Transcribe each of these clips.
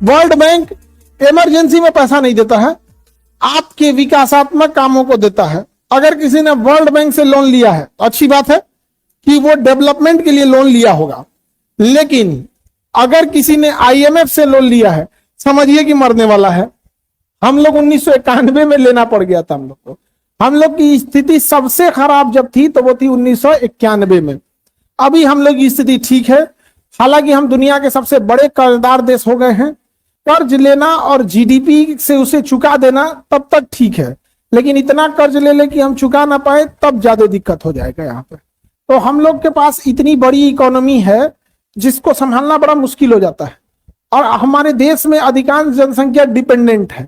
World bank emergency में पैसा नहीं देता है, आपके विकासात्मक कामों को देता है। अगर किसी ने वर्ल्ड बैंक से लोन लिया है तो अच्छी बात है कि वो डेवलपमेंट के लिए लोन लिया होगा, लेकिन अगर किसी ने IMF से लोन लिया है, समझिए कि मरने वाला है। हम लोग 1991 में लेना पड़ गया था हम लोग को। हम लोग की स्थिति सबसे खराब जब थी तो वो थी 1991 में। अभी हम लोग की स्थिति ठीक है, हालांकि हम दुनिया के सबसे बड़े कर्जदार देश हो गए हैं। कर्ज लेना और GDP से उसे चुका देना तब तक ठीक है, लेकिन इतना कर्ज ले ले कि हम चुका ना पाए तब ज्यादा दिक्कत हो जाएगा यहाँ पे। तो हम लोग के पास इतनी बड़ी इकोनॉमी है जिसको संभालना बड़ा मुश्किल हो जाता है। और हमारे देश में अधिकांश जनसंख्या डिपेंडेंट है।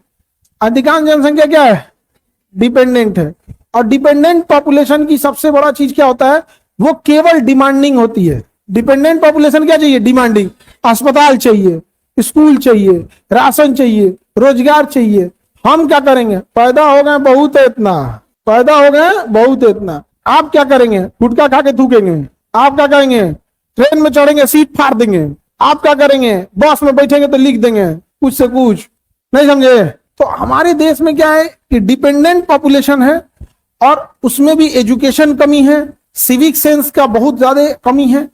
अधिकांश जनसंख्या क्या है? डिपेंडेंट है। और डिपेंडेंट पॉपुलेशन की सबसे बड़ा चीज क्या होता है? वो केवल डिमांडिंग होती है। डिपेंडेंट पॉपुलेशन क्या चाहिए? डिमांडिंग। अस्पताल चाहिए, स्कूल चाहिए, राशन चाहिए, रोजगार चाहिए। हम क्या करेंगे? पैदा हो गए बहुत है इतना, पैदा हो गए बहुत है इतना। आप क्या करेंगे? गुटखा खा के थूकेंगे। आप क्या करेंगे? ट्रेन में चढ़ेंगे सीट फाड़ देंगे। आप क्या करेंगे? बस में बैठेंगे तो लिख देंगे कुछ से कुछ, नहीं समझे? तो हमारे देश में क्या है कि डिपेंडेंट पॉपुलेशन है और उसमें भी एजुकेशन कमी है, सिविक सेंस का बहुत ज्यादा कमी है।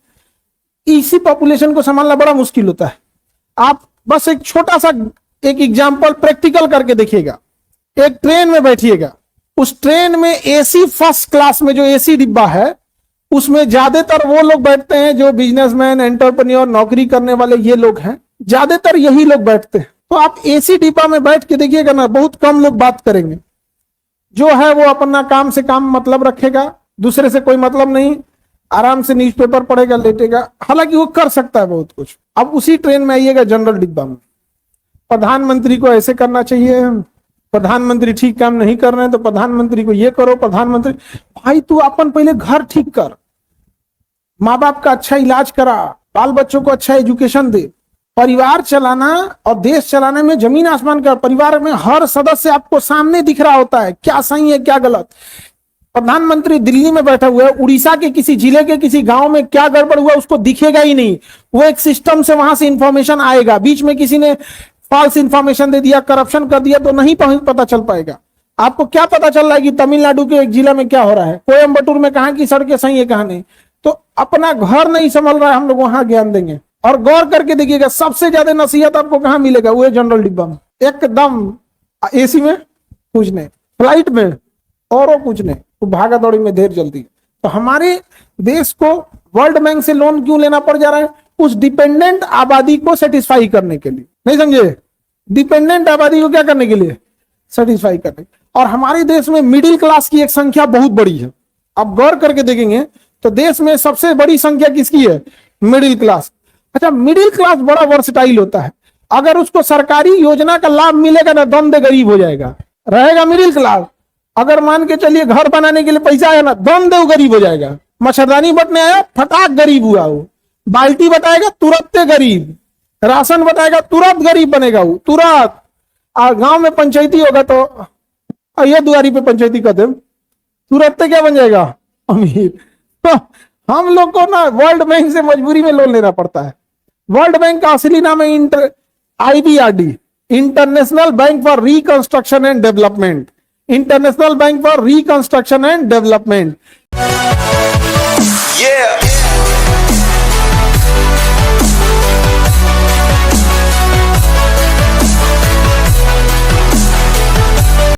इसी पॉपुलेशन को संभालना बड़ा मुश्किल होता है। आप बस एक छोटा सा एक एग्जांपल प्रैक्टिकल करके देखिएगा। एक ट्रेन में बैठिएगा, उस ट्रेन में AC फर्स्ट क्लास में जो AC डिब्बा है उसमें ज्यादातर वो लोग बैठते हैं जो बिजनेसमैन, एंटरप्रेन्योर, नौकरी करने वाले ये लोग हैं, ज्यादातर यही लोग बैठते हैं। तो आप AC डिब्बा में बैठ के देखिएगा ना, बहुत कम लोग बात करेंगे। जो है वो अपना काम से काम मतलब रखेगा, दूसरे से कोई मतलब नहीं, आराम से न्यूज़पेपर पढ़ेगा, लेटेगा। हालांकि वो कर सकता है बहुत कुछ। अब उसी ट्रेन में आइएगा जनरल डिब्बा में, प्रधानमंत्री को ऐसे करना चाहिए, प्रधानमंत्री ठीक काम नहीं कर रहे हैं तो प्रधानमंत्री को ये करो। प्रधानमंत्री, भाई तू अपन पहले घर ठीक कर, माँ बाप का अच्छा इलाज करा, बाल बच्चों को अच्छा एजुकेशन दे। परिवार चलाना और देश चलाने में जमीन आसमान का। परिवार में हर सदस्य आपको सामने दिख रहा होता है, क्या सही है क्या गलत। प्रधानमंत्री दिल्ली में बैठा हुआ है, उड़ीसा के किसी जिले के किसी गांव में क्या गड़बड़ हुआ उसको दिखेगा ही नहीं। वो एक सिस्टम से वहां से इंफॉर्मेशन आएगा, बीच में किसी ने फॉल्स इंफॉर्मेशन दे दिया, करप्शन कर दिया तो नहीं पता चल पाएगा। आपको क्या पता चल रहा है कि तमिलनाडु के एक जिला में क्या हो रहा है, कोयम्बटूर में कहां की सड़कें सही है कहां नहीं। तो अपना घर नहीं संभल रहा है, हम लोग वहां ज्ञान देंगे। और गौर करके देखिएगा, सबसे ज्यादा नसीहत आपको कहां मिलेगा? वो जनरल डिब्बा में, एकदम AC में कुछ नहीं, फ्लाइट में और कुछ नहीं, तो भागा दौड़ी में देर जल्दी। तो हमारे देश को वर्ल्ड बैंक से लोन क्यों लेना पड़ जा रहा है? उस डिपेंडेंट आबादी को सेटिस्फाई करने के लिए, नहीं समझे? डिपेंडेंट आबादी को क्या करने के लिए? सेटिस्फाई करने। और हमारे देश में मिडिल क्लास की एक संख्या बहुत बड़ी है। आप गौर करके देखेंगे तो देश में सबसे बड़ी संख्या किसकी है? Middle class. अच्छा, मिडिल क्लास बड़ा वर्सटाइल होता है। अगर उसको सरकारी योजना का लाभ मिलेगा ना, दम दे गरीब हो जाएगा। रहेगा मिडिल क्लास। अगर मान के चलिए घर बनाने के लिए पैसा आया ना, दम दे गरीब हो जाएगा। मच्छरदानी बटने आया, फटाक गरीब हुआ वो। बाल्टी बताएगा तुरंत गरीब, राशन बताएगा तुरंत गरीब बनेगा वो, तुरंत। और गांव में पंचायती होगा तो ये दुआरी पे पंचायती कर दे, तुरंत क्या बन जाएगा? अमीर। तो हम लोग को ना वर्ल्ड बैंक से मजबूरी में लोन लेना पड़ता है। वर्ल्ड बैंक का असली नाम है IBRD, international bank for reconstruction and development. International bank for reconstruction and development.